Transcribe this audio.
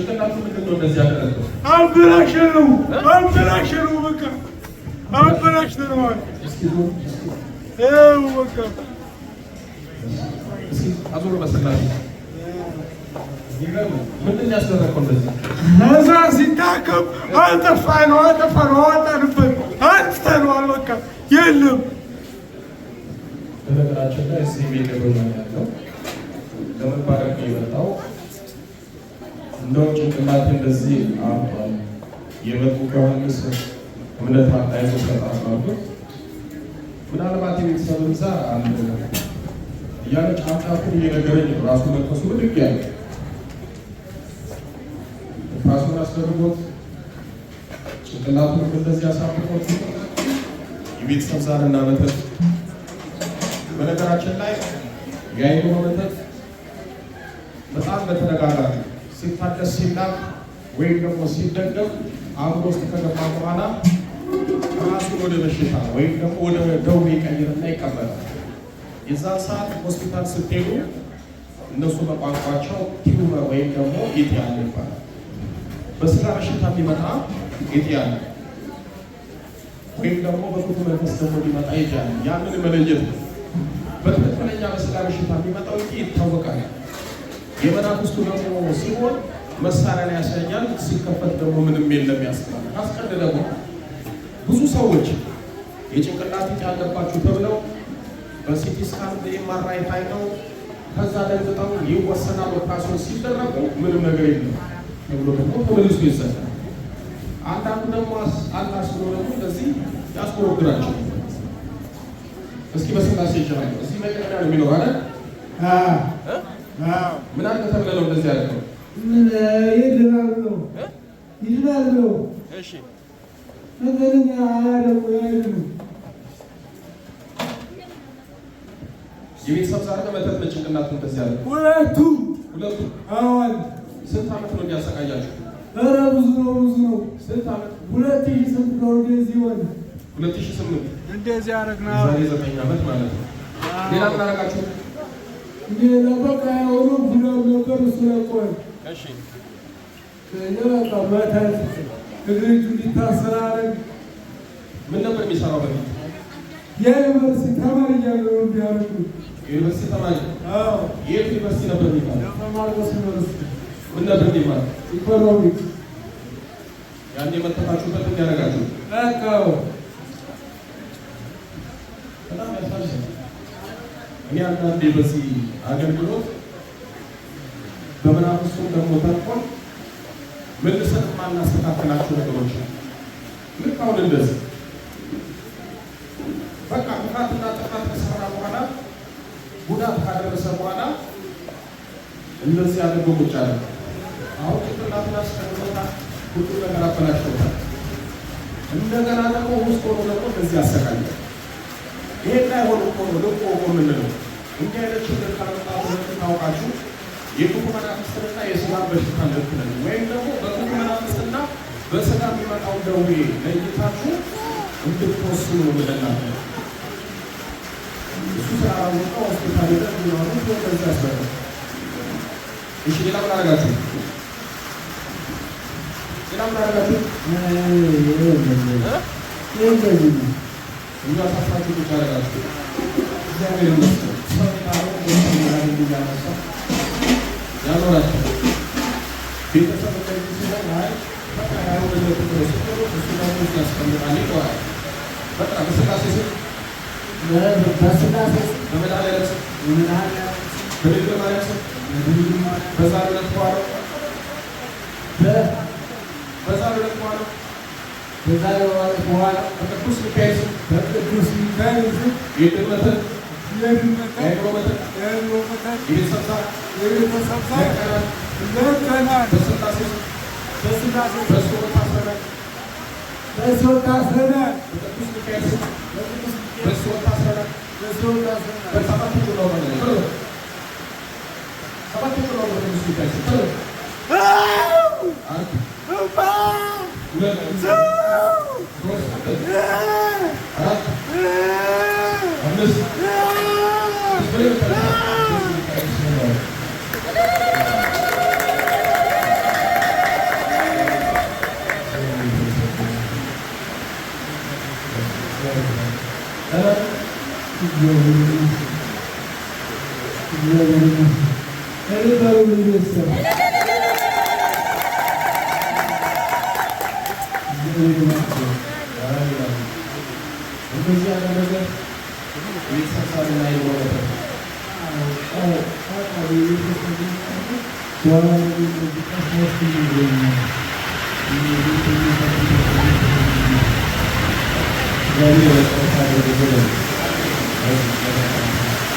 ጭንቅላቱ ምንድን ነው እንደዚህ ያደረገው? አበላሸነው በቃ አበላሽተነዋል። በቃ እስኪ አዞሮ በስላሴ ምንድን ያስደረገው እንደዚህ? እዛ ሲታከም አጠፋነው አወጣንበት አንስተነዋል። በቃ የለም። በነገራችን ላይ እዚህ ቤት ነው ያለው ለመባረክ ነው የመጣው። እንደው ጭንቅላቴ እንደዚህ አባል የመጡ ዮሐንስ እምነት አጣይቶ ተጣጣሉ። ምናልባት የቤተሰብ ብዛ አንድ ያለ ጫፍጫፉን እየነገረኝ ራሱ መንፈሱ ልክ ያለ ራሱን አስደርጎት ጭንቅላቱን እንደዚህ አሳፍሮት የቤተሰብ ዛርና መተት። በነገራችን ላይ የአይምሮ መተት በጣም በተደጋጋሚ ሲታደስ ሲላክ ወይም ደግሞ ሲደገም አእምሮ ውስጥ ከገባ በኋላ ራሱን ወደ በሽታ ወይም ደግሞ ወደ ደዌ ይቀይርና ይቀበላል። የዛን ሰዓት ሆስፒታል ስትሄዱ እነሱ በቋንቋቸው ቲዩመር ወይም ደግሞ ኢቲ ያለ ይባላል። በስጋ በሽታ የሚመጣ ኢቲ ያለ ወይም ደግሞ በክፉ መንፈስ ደግሞ ሊመጣ ይችላል። ያንን መለየት ነው። በትክክለኛ በስጋ በሽታ የሚመጣው ኢቲ ይታወቃል። የመናፍስቱ ደግሞ ሲሆን መሳሪያ ላይ ያሳያል። ሲከፈት ደግሞ ምንም የለም ያስባል። ካስቀድ ደግሞ ብዙ ሰዎች የጭንቅላት ኢቲ ያለባችሁ ተብለው በሲቲ ስካን በኤምአርአይ ታይተው ከዛ ደንግጠው ይወሰናል። ኦፕራሲዮን ሲደረጉ ምንም ነገር የለም ተብሎ ደግሞ ተመልሶ ይሰጣል። አንዳንዱ ደግሞ አላስብሎ ደግሞ እንደዚህ ያስቆረግራቸው። እስኪ በስላሴ ይችላል እዚህ መቀዳዳ ነው የሚለው አይደል? ምን አለ ተብለው እንደዚህ ያለው ምን ይድናል ነው። እሺ ነገርኛ አያደርጉ ያይሉ የቤተሰብ ዛሬ መተት በጭንቅላቱ እንደዚህ ያለው ሁለቱ አሁን ስንት ዓመት ነው እንዲያሰቃያችሁ? ኧረ ብዙ ነው። ስንት ዓመት? 2008 ነው እንደዚህ ሆነ። 2008 እንደዚህ አደረግና ዛሬ 9 ዓመት ማለት ነው። ሌላ ምን አደረጋችሁ? ሌላ በቃ ያወሩ ብለው ነበር እሱ ለቆይ እሺ ከየበቃ መተት እግሪቱ ሊታሰራረግ ምን ነበር የሚሰራው በፊት? የዩኒቨርሲቲ ተማሪ እያለሁ እንዲያደርጉ ዩኒቨርሲቲ ተማሪ? አዎ። የት ዩኒቨርሲቲ ነበር የሚባለው? ማርቆስ ዩኒቨርሲቲ። ምን ነበር የሚባለው? ኢኮኖሚክስ። ያኔ መተታችሁበት እንዲያደርጋችሁ በቃ በጣም ያሳዝናል። እኔ አንዳንዴ በዚህ አገልግሎት በመናፍስቱም ደግሞ ተንኮል መልሰን ማናስተካከላቸው ነገሮች ልክ አሁን እንደዚህ በቃ ጥፋትና ጥፋት ከሰራ በኋላ ጉዳት ካደረሰ በኋላ እንደዚህ አድርጎ ቁጭ አለ። አሁን ጭንቅላቱን አስቀምጦታል፣ ሁሉ ነገር አበላሽቶታል። እንደገና ደግሞ ውስጥ ሆኖ ደግሞ እንደዚህ ያሰቃያል። ይሄ እንዳይሆን እኮ ነው ልቆ የምንለው። እንዲህ አይነት ችግር ካመጣሁ ታውቃችሁ የክፉ መናፍስትና የስጋ በሽታ ልክ ነን ወይም ደግሞ በክፉ መናፍስትና በስጋ የሚመጣው ደዌ ለይታችሁ እንድትወስኑ ብለናል። እሱ ስላላወቀ ሆስፒታል ሄደን ቢሆኑ በዛ ያስበረ። እሺ ሌላ ምን አደረጋችሁ? እኛ ሳሳችሁ ብቻ አደረጋችሁ። እግዚአብሔር ይመስገን። ሰው ታሮ ያነሳ ያኖራቸው ቤተሰብ እንደዚህ ሲሆን አይ በቃ ያው ለለቱ ተወስዶ እሱ ደግሞ ያስቀምጣል ይቆራል። በቃ በስላሴ ስም በመድኃኒዓለም ስም በድንግል ማርያም ስም በዛሬው ዕለት በኋላ በቅዱስ ሚካኤል ስም የድል መተት የአእምሮ መተት የቤተሰብ ዛር በስላሴ ስም በእሱ ታስረናል። በቅዱስ ሚካኤል ስም በእሱ ታስረናል። በሰባት ቁጥር ነው ማለት ነው። ሰባት ቁጥር ነው በቅዱስ ሚካኤል ስም እንደዚህ ያለ ነገር ቤተሰብ ላይ ወረደ Gracias.